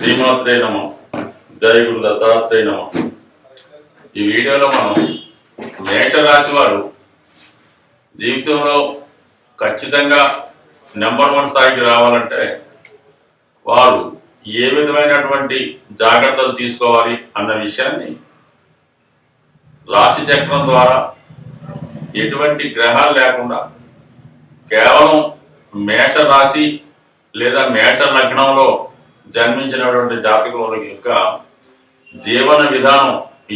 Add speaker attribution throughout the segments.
Speaker 1: శ్రీమాత్రే నమః. జయ గురు దత్తాత్రేయ నమః. ఈ వీడియోలో మనం మేషరాశి వారు జీవితంలో ఖచ్చితంగా నెంబర్ 1 స్థాయికి రావాలంటే వారు ఏ విధమైనటువంటి జాగ్రత్తలు తీసుకోవాలి అన్న విషయాన్ని రాశి చక్రం ద్వారా ఎటువంటి గ్రహాలు లేకుండా కేవలం మేష రాశి లేదా మేష లగ్నంలో జన్మించినటువంటి జాతకుల యొక్క జీవన విధానం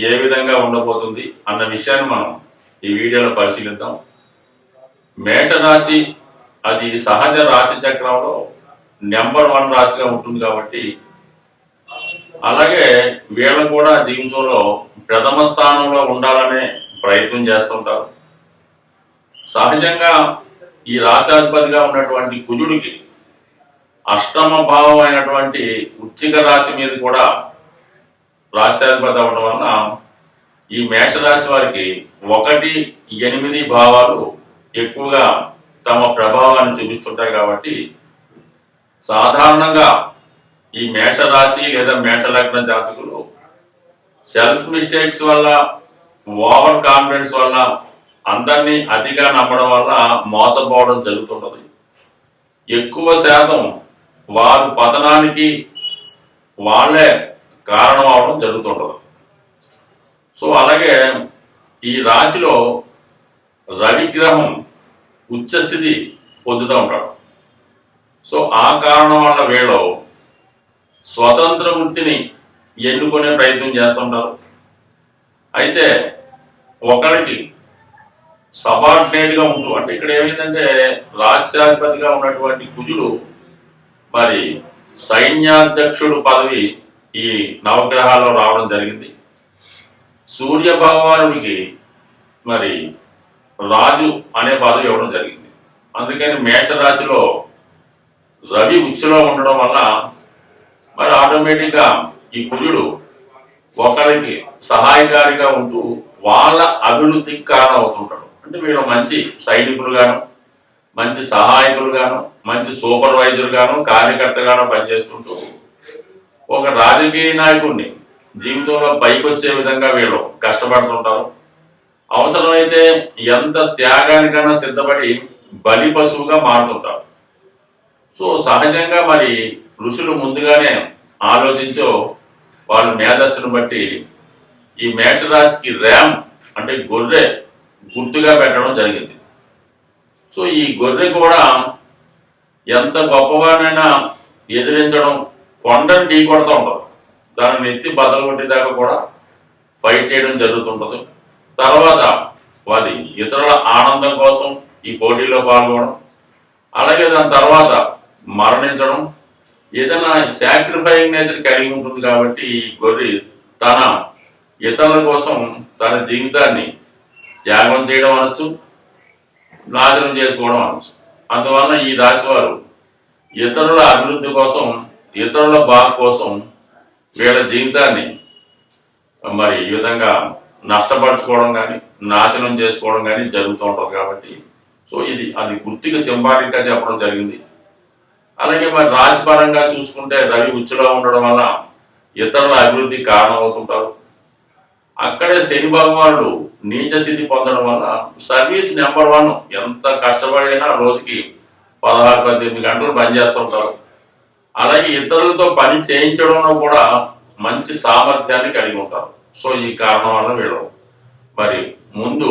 Speaker 1: ఏ విధంగా ఉండబోతుంది అన్న విషయాన్ని మనం ఈ వీడియోలో పరిశీలిద్దాం. మేషరాశి అది సహజ రాశి చక్రంలో నెంబర్ 1 రాశిగా ఉంటుంది కాబట్టి అలాగే వీళ్ళు కూడా జీవితంలో ప్రథమ స్థానంలో ఉండాలనే ప్రయత్నం చేస్తుంటారు. సహజంగా ఈ రాశాధిపతిగా ఉన్నటువంటి కుజుడికి అష్టమ భావం అయినటువంటి వృశ్చిక రాశి మీద కూడా రాశాధిపతి అవ్వడం వలన ఈ మేషరాశి వారికి 1, 8 భావాలు ఎక్కువగా తమ ప్రభావాన్ని చూపిస్తుంటాయి. కాబట్టి సాధారణంగా ఈ మేషరాశి లేదా మేషలగ్న జాతకులు సెల్ఫ్ మిస్టేక్స్ వల్ల, ఓవర్ కాన్ఫిడెన్స్ వల్ల, అందరినీ అతిగా నమ్మడం వల్ల మోసపోవడం జరుగుతుంటది. ఎక్కువ శాతం వారు పతనానికి వాళ్ళే కారణం అవడం జరుగుతుంటది. సో అలాగే ఈ రాశిలో రవిగ్రహం ఉచ్చస్థితి పొందుతూ ఉంటాడు. సో ఆ కారణం వల్ల వీళ్ళు స్వతంత్ర వృత్తిని ఎన్నుకునే ప్రయత్నం చేస్తుంటారు. అయితే ఒకరికి సబార్డినేట్గా ఉంటూ, అంటే ఇక్కడ ఏమైందంటే రాష్ట్రాధిపతిగా ఉన్నటువంటి కుజుడు మరి సైన్యాధ్యక్షుడు పదవి ఈ నవగ్రహాల్లో రావడం జరిగింది. సూర్య భగవానుడికి మరి రాజు అనే పదవి ఇవ్వడం జరిగింది. అందుకని మేషరాశిలో రవి ఉచ్చులో ఉండడం వల్ల మరి ఆటోమేటిక్గా ఈ కుజుడు ఒకరికి సహాయకారిగా ఉంటూ వాళ్ళ అభివృద్ధికి కారణం అవుతుంటాడు. అంటే వీళ్ళు మంచి సైనికులు గాను, మంచి సహాయకులు గాను, మంచి సూపర్వైజర్ గాను, కార్యకర్తగాను పనిచేస్తుంటూ ఒక రాజకీయ నాయకుడిని జీవితంలో పైకి వచ్చే విధంగా వీళ్ళు కష్టపడుతుంటారు. అవసరమైతే ఎంత త్యాగానికైనా సిద్ధపడి బలి పశువుగా మారుతుంటారు. సో సహజంగా మరి ఋషులు ముందుగానే ఆలోచించో వాళ్ళ మేధస్సును బట్టి ఈ మేషరాశికి ర్యామ్ అంటే గొర్రె గుర్తుగా పెట్టడం జరిగింది. సో ఈ గొర్రె కూడా ఎంత గొప్పవానైనా ఎదిరించడం, కొండను ఢీ కొడుతూ ఉంటుంది. దానిని ఎత్తి బద్దలు కొట్టేదాకా కూడా ఫైట్ చేయడం జరుగుతుంటుంది. తర్వాత వారి ఇతరుల ఆనందం కోసం ఈ పోటీలో పాల్గొనడం, అలాగే దాని తర్వాత మరణించడం, ఏదైనా సాక్రిఫైయింగ్ నేచర్ కలిగి ఉంటుంది. కాబట్టి ఈ గొర్రె తన ఇతరుల కోసం తన జీవితాన్ని త్యాగం చేయడం అనొచ్చు, నాశనం చేసుకోవడం అనొచ్చు. అందువలన ఈ రాశి వారు ఇతరుల అభివృద్ధి కోసం, ఇతరుల బాగు కోసం వీళ్ళ జీవితాన్ని మరి ఈ విధంగా నష్టపరచుకోవడం కానీ, నాశనం చేసుకోవడం కానీ జరుగుతూ ఉంటుంది. కాబట్టి సో అది గుర్తుగా సింబాలిక్గా చెప్పడం జరిగింది. అలాగే మరి రాశిపరంగా చూసుకుంటే రవి ఉచ్చులో ఉండడం వల్ల ఇతరుల అభివృద్ధికి కారణం అవుతుంటారు. అక్కడే శని భగవానుడు నీచ స్థితి పొందడం వల్ల సర్వీస్ నెంబర్ 1, ఎంత కష్టపడినా రోజుకి 16-18 గంటలు పనిచేస్తుంటారు. అలాగే ఇతరులతో పని చేయించడంలో కూడా మంచి సామర్థ్యాన్ని కలిగి ఉంటారు. సో ఈ కారణం వల్ల వీళ్ళు మరి ముందు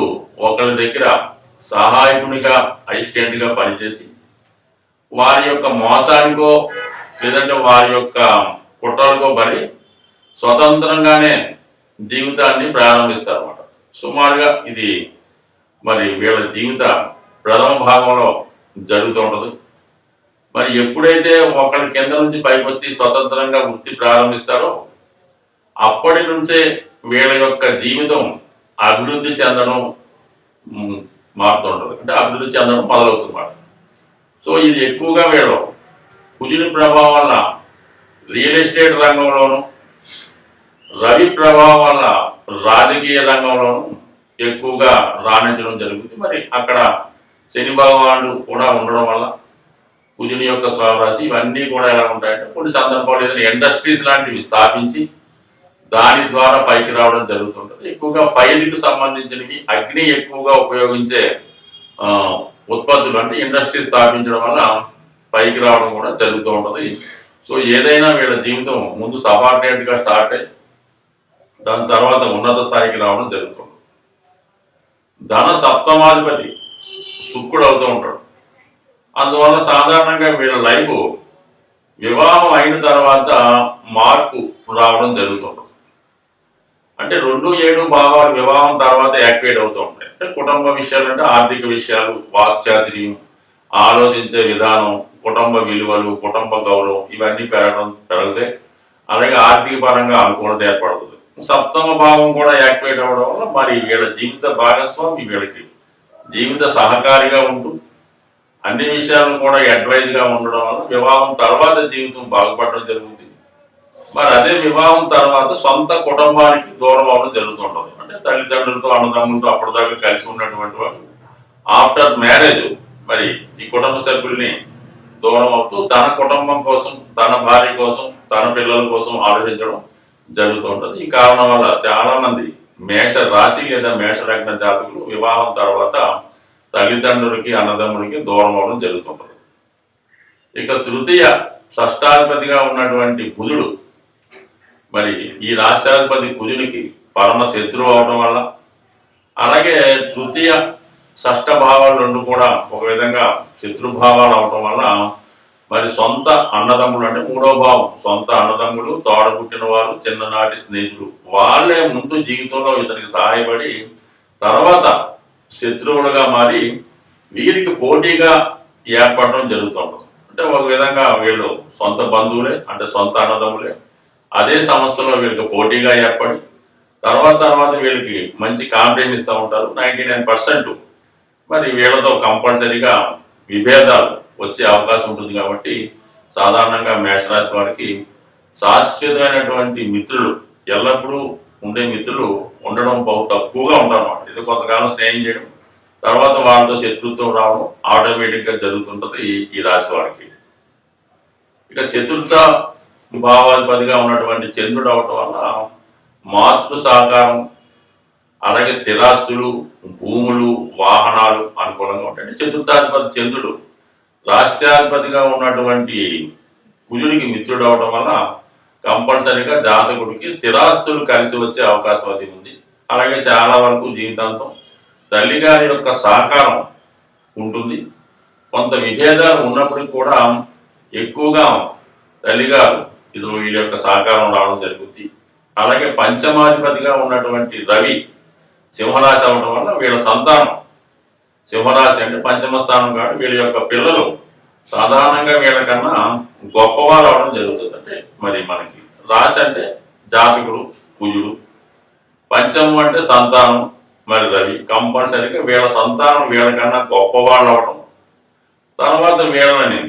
Speaker 1: ఒకరి దగ్గర సహాయకునిగా, అసిస్టెంట్గా పనిచేసి వారి యొక్క మోసానికో లేదంటే వారి యొక్క కుట్రలకో బలి స్వతంత్రంగానే జీవితాన్ని ప్రారంభిస్తారు అన్నమాట. సుమారుగా ఇది మరి వీళ్ళ జీవిత ప్రథమ భాగంలో జరుగుతూ ఉంటుంది. మరి ఎప్పుడైతే ఒకరి కింద నుంచి పైకి వచ్చి స్వతంత్రంగా వృత్తి ప్రారంభిస్తారో అప్పటి నుంచే వీళ్ళ యొక్క జీవితం అభివృద్ధి చెందడం మారుతుంటుంది. అంటే అభివృద్ధి చెందడం మొదలవుతుంది అన్నమాట. సో ఇది ఎక్కువగా వీళ్ళు కుజుని ప్రభావం వల్ల రియల్ ఎస్టేట్ రంగంలోను, రవి ప్రభావం వల్ల రాజకీయ రంగంలోను ఎక్కువగా రాణించడం జరుగుతుంది. మరి అక్కడ శని భగవానుడు కూడా ఉండడం వల్ల కుజుని యొక్క స్వరాశి ఇవన్నీ కూడా ఎలా ఉంటాయంటే కొన్ని సందర్భాలు ఏదైనా ఇండస్ట్రీస్ లాంటివి స్థాపించి దాని ద్వారా పైకి రావడం జరుగుతుంటుంది. ఎక్కువగా ఫైర్కి సంబంధించినవి అగ్ని ఎక్కువగా ఉపయోగించే ఉత్పత్తులు అంటే ఇండస్ట్రీ స్థాపించడం వల్ల పైకి రావడం కూడా జరుగుతూ ఉంటుంది. సో ఏదైనా వీళ్ళ జీవితం ముందు సబార్డినేట్గా స్టార్ట్ అయ్యి దాని తర్వాత ఉన్నత స్థాయికి రావడం జరుగుతుంది. ధన సప్తమాధిపతి శుక్రుడు అవుతూ ఉంటాడు. అందువల్ల సాధారణంగా వీళ్ళ లైఫ్ వివాహం అయిన తర్వాత మార్పు రావడం జరుగుతుంది. అంటే 2-7 భావాలు వివాహం తర్వాత యాక్టివేట్ అవుతూ ఉంటాయి. అంటే కుటుంబ విషయాలు అంటే ఆర్థిక విషయాలు, వాక్చాతుర్యం, ఆలోచించే విధానం, కుటుంబ విలువలు, కుటుంబ గౌరవం ఇవన్నీ పెరుగుతాయి. అలాగే ఆర్థిక పరంగా అనుకూలత ఏర్పడుతుంది. సప్తమ భావం కూడా యాక్టివేట్ అవ్వడం వల్ల మరి వీళ్ళ జీవిత భాగస్వామి వీళ్ళకి జీవిత సహకారిగా ఉంటూ అన్ని విషయాలను కూడా అడ్వైజ్ గా ఉండడం వల్ల వివాహం తర్వాత జీవితం బాగుపడడం జరుగుతుంది. మరి అదే వివాహం తర్వాత సొంత కుటుంబానికి దూరం అవ్వడం జరుగుతుంటుంది. అంటే తల్లిదండ్రులతో అన్నదమ్ములతో అప్పటిదాకా కలిసి ఉన్నటువంటి వాళ్ళు ఆఫ్టర్ మ్యారేజ్ మరి ఈ కుటుంబ సభ్యుల్ని దూరం అవుతూ తన కుటుంబం కోసం, తన భార్య కోసం, తన పిల్లల కోసం ఆలోచించడం జరుగుతూ ఉంటుంది. ఈ కారణం వల్ల చాలా మంది మేష రాశి లేదా మేష లగ్న జాతకులు వివాహం తర్వాత తల్లిదండ్రులకి అన్నదమ్ములకి దూరం అవడం జరుగుతుంటుంది. ఇక తృతీయ షష్టాధిపతిగా ఉన్నటువంటి బుధుడు మరి ఈ రాష్ట్రాధిపతి కుజునికి పరమ శత్రువు అవడం వల్ల, అలాగే తృతీయ షష్ఠ భావాలు రెండు కూడా ఒక విధంగా శత్రుభావాలు అవడం వల్ల మరి సొంత అన్నదమ్ములు అంటే 3వ భావం సొంత అన్నదమ్ములు, తోడబుట్టిన వారు, చిన్ననాటి స్నేహితులు వాళ్ళే ముందు జీవితంలో ఇతనికి సహాయపడి తర్వాత శత్రువులుగా మారి వీరికి పోటీగా ఏర్పడడం జరుగుతుంటుంది. అంటే ఒక విధంగా వీళ్ళు సొంత బంధువులే అంటే సొంత అన్నదమ్ములే అదే సంస్థలో వీళ్ళకి పోటీగా ఏర్పడి తర్వాత వీళ్ళకి మంచి కాంపిటేషన్ ఇస్తూ ఉంటారు. 99% మరి వీళ్ళతో కంపల్సరీగా విభేదాలు వచ్చే అవకాశం ఉంటుంది. కాబట్టి సాధారణంగా మేషరాశి వారికి శాశ్వతమైనటువంటి మిత్రులు ఎల్లప్పుడూ ఉండే మిత్రులు ఉండడం బహు తక్కువగా ఉంటారన్నమాట. ఇది కొంతకాలం స్నేహం చేయడం తర్వాత వాళ్ళతో శత్రుత్వం రావడం ఆటోమేటిక్ గా జరుగుతుంటది ఈ రాశి వారికి. ఇక చతుర్థ భావాధిపతిగా ఉన్నటువంటి చంద్రుడు అవటం వల్ల మాతృ సహకారం, అలాగే స్థిరాస్తులు, భూములు, వాహనాలు అనుకూలంగా ఉంటాయి. చతుర్థాధిపతి చంద్రుడు రాష్ట్రాధిపతిగా ఉన్నటువంటి కుజుడికి మిత్రుడు అవడం వల్ల కంపల్సరీగా జాతకుడికి స్థిరాస్తులు కలిసి వచ్చే అవకాశం అది ఉంది. అలాగే చాలా వరకు జీవితాంతం తల్లిగారి యొక్క సహకారం ఉంటుంది. కొంత విభేదాలు ఉన్నప్పటికీ కూడా ఎక్కువగా తల్లిగారు వీళ్ళ యొక్క సహకారం రావడం జరుగుతుంది. అలాగే పంచమాధిపతిగా ఉన్నటువంటి రవి సింహరాశి అవడం వల్ల వీళ్ళ సంతానం, సింహరాశి అంటే పంచమ స్థానం కాబట్టి వీళ్ళ యొక్క పిల్లలు సాధారణంగా వీళ్ళకన్నా గొప్పవారు అవడం జరుగుతుంది. అంటే మరి మనకి రాశి అంటే జాతకుడు కుజుడు, పంచమం అంటే సంతానం మరి రవి, కంపల్సరీగా వీళ్ళ సంతానం వీళ్ళకన్నా గొప్పవాళ్ళు అవడం తర్వాత వీళ్ళని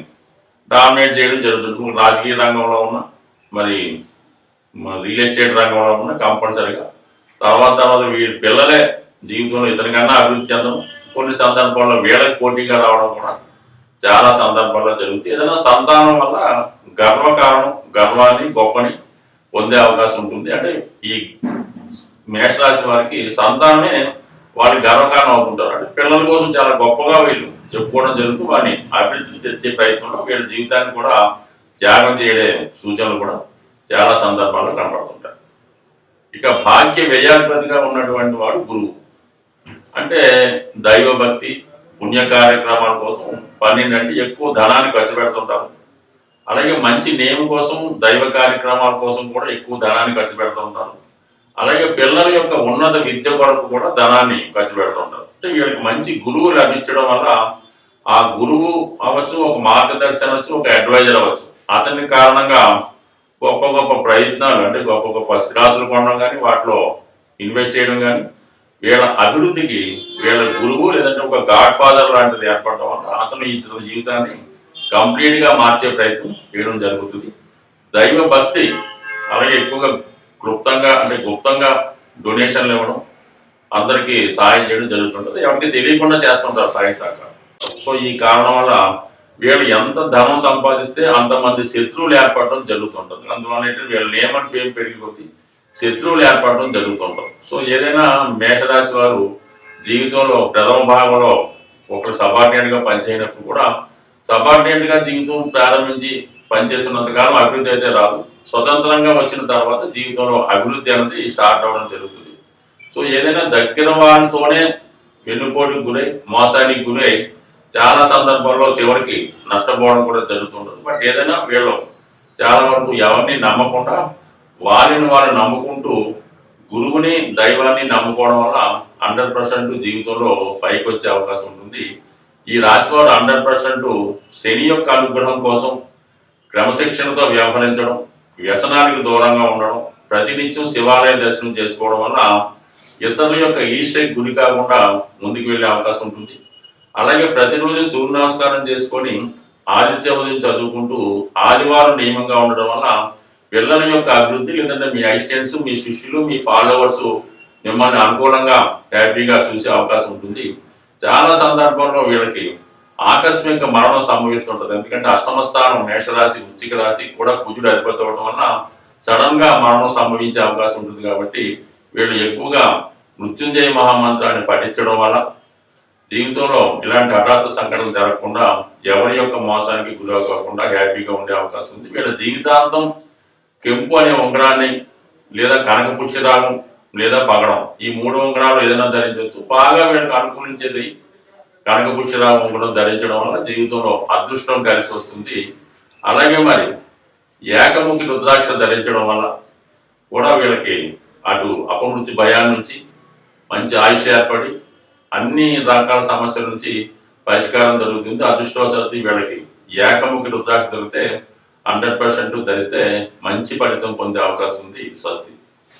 Speaker 1: డామినేట్ చేయడం జరుగుతుంది. రాజకీయ రంగంలో ఉన్న మరి రియల్ ఎస్టేట్ రంగంలో ఉన్న కంపల్సరీగా తర్వాత వీళ్ళ పిల్లలే జీవితంలో ఇతనికన్నా అభివృద్ధి చెందడం, కొన్ని సందర్భాల్లో వీళ్ళకి పోటీగా రావడం కూడా చాలా సందర్భాల్లో జరుగుతుంది. ఏదైనా సంతానం వల్ల గర్వకారణం, గర్వాన్ని గొప్పని పొందే అవకాశం ఉంటుంది. అంటే ఈ మేషరాశి వారికి సంతానమే వారి గర్వకారణం అవుతుంటారు. అంటే పిల్లల కోసం చాలా గొప్పగా వీళ్ళు చెప్పుకోవడం జరుగుతుంది. వారిని అభివృద్ధి తెచ్చే ప్రయత్నంలో వీళ్ళ జీవితాన్ని కూడా త్యాగం చేయడే సూచనలు కూడా చాలా సందర్భాల్లో కనపడుతుంటాయి. ఇక భాగ్య వ్యయాధిపతిగా ఉన్నటువంటి వాడు గురువు. అంటే దైవభక్తి, పుణ్య కార్యక్రమాల కోసం 12 అంటే ఎక్కువ ధనాన్ని ఖర్చు పెడుతుంటారు. అలాగే మంచి నేమ్ కోసం, దైవ కార్యక్రమాల కోసం కూడా ఎక్కువ ధనాన్ని ఖర్చు పెడుతుంటారు. అలాగే పిల్లల యొక్క ఉన్నత విద్య కొరకు కూడా ధనాన్ని ఖర్చు పెడుతుంటారు. అంటే వీళ్ళకి మంచి గురువు లభించడం వల్ల ఆ గురువు అవ్వచ్చు, ఒక మార్గదర్శనం అవ్వచ్చు, ఒక అడ్వైజర్ అవ్వచ్చు, అతని కారణంగా గొప్ప గొప్ప ప్రయత్నాలు అంటే గొప్ప గొప్ప స్థిరాస్తులు కొనడం కానీ వాటిలో ఇన్వెస్ట్ చేయడం కానీ వీళ్ళ అభివృద్ధికి వీళ్ళ గురువు లేదంటే ఒక గాడ్ ఫాదర్ లాంటిది ఏర్పడడం వల్ల అతను ఇతని జీవితాన్ని కంప్లీట్ గా మార్చే ప్రయత్నం చేయడం జరుగుతుంది. దైవ భక్తి అలాగే ఎక్కువగా గుప్తంగా డొనేషన్లు ఇవ్వడం, అందరికీ సహాయం చేయడం జరుగుతుంటుంది. ఎవరికి తెలియకుండా చేస్తుంటారు సాయి సహకారం. సో ఈ కారణం వల్ల వీళ్ళు ఎంత ధనం సంపాదిస్తే అంతమంది శత్రువులు ఏర్పడడం జరుగుతుంటుంది. అందువల్ల వీళ్ళ నేమ్ అండ్ ఫేమ్ పెరిగిపోతే శత్రువులు ఏర్పడడం జరుగుతుంటుంది. సో ఏదైనా మేషరాశి వారు జీవితంలో ప్రథమ భాగంలో ఒకరు సబార్డినేట్ గా పనిచేయనప్పుడు కూడా సబార్డినేట్ గా జీవితం ప్రారంభించి పనిచేస్తున్నంత కాలం అభివృద్ధి అయితే రాదు. స్వతంత్రంగా వచ్చిన తర్వాత జీవితంలో అభివృద్ధి అనేది స్టార్ట్ అవ్వడం జరుగుతుంది. సో ఏదైనా దగ్గర వాళ్ళతోనే వెన్నుపోటుకు గురై మోసానికి గురై చాలా సందర్భాల్లో చివరికి నష్టపోవడం కూడా జరుగుతుంటుంది. బట్ ఏదైనా వీళ్ళు చాలా వరకు ఎవరిని నమ్మకుండా వారిని వారు నమ్ముకుంటూ గురువుని దైవాన్ని నమ్ముకోవడం వల్ల 100% జీవితంలో పైకి వచ్చే అవకాశం ఉంటుంది. ఈ రాశి వారు 100% శని యొక్క అనుగ్రహం కోసం క్రమశిక్షణతో వ్యవహరించడం, వ్యసనానికి దూరంగా ఉండడం, ప్రతినిత్యం శివాలయ దర్శనం చేసుకోవడం వల్ల ఇతరుల యొక్క ఈర్ష్యకి గురి కాకుండా ముందుకు వెళ్ళే అవకాశం ఉంటుంది. అలాగే ప్రతిరోజు సూర్య నమస్కారం చేసుకొని ఆదిత్య ఉదయం చదువుకుంటూ ఆదివారం నియమంగా ఉండడం వల్ల పిల్లల యొక్క అభివృద్ధి, లేదంటే మీ అసిస్టెంట్స్, మీ శిష్యులు, మీ ఫాలోవర్స్ మిమ్మల్ని అనుకూలంగా హ్యాపీగా చూసే అవకాశం ఉంటుంది. చాలా సందర్భంలో వీళ్ళకి ఆకస్మిక మరణం సంభవిస్తుంటది. ఎందుకంటే అష్టమ స్థానం మేషరాశి, వృశ్చిక రాశి కూడా కుజుడు అధిపతి అవడం వల్ల సడన్ గా మరణం సంభవించే అవకాశం ఉంటుంది. కాబట్టి వీళ్ళు ఎక్కువగా మృత్యుంజయ మహామంత్రాన్ని పఠించడం వల్ల జీవితంలో ఇలాంటి హఠాత్తు సంఘటన జరగకుండా ఎవరి యొక్క మోసానికి గురి కాకుండా హ్యాపీగా ఉండే అవకాశం ఉంది. వీళ్ళ జీవితాంతం కెంపు అనే ఉంగరాన్ని లేదా కనక పుష్యరాగం లేదా పగడం, ఈ 3 ఉంగరాలు ఏదైనా ధరించవచ్చు. బాగా వీళ్ళకి అనుకూలించేది కనక పుష్యరాగం ఉంగరం ధరించడం వల్ల జీవితంలో అదృష్టం కలిసి వస్తుంది. అలాగే మరి ఏకముఖి రుద్రాక్ష ధరించడం వల్ల కూడా వీళ్ళకి అటు అపమృత్యు భయాల నుంచి మంచి ఆయుష్ ఏర్పడి అన్ని రకాల సమస్యల నుంచి పరిష్కారం జరుగుతుంది. అదృష్టవశాత్తు వీళ్ళకి ఏకముఖి రుద్రాక్ష దొరికితే 100% ధరిస్తే మంచి ఫలితం పొందే అవకాశం ఉంది. స్వస్తి.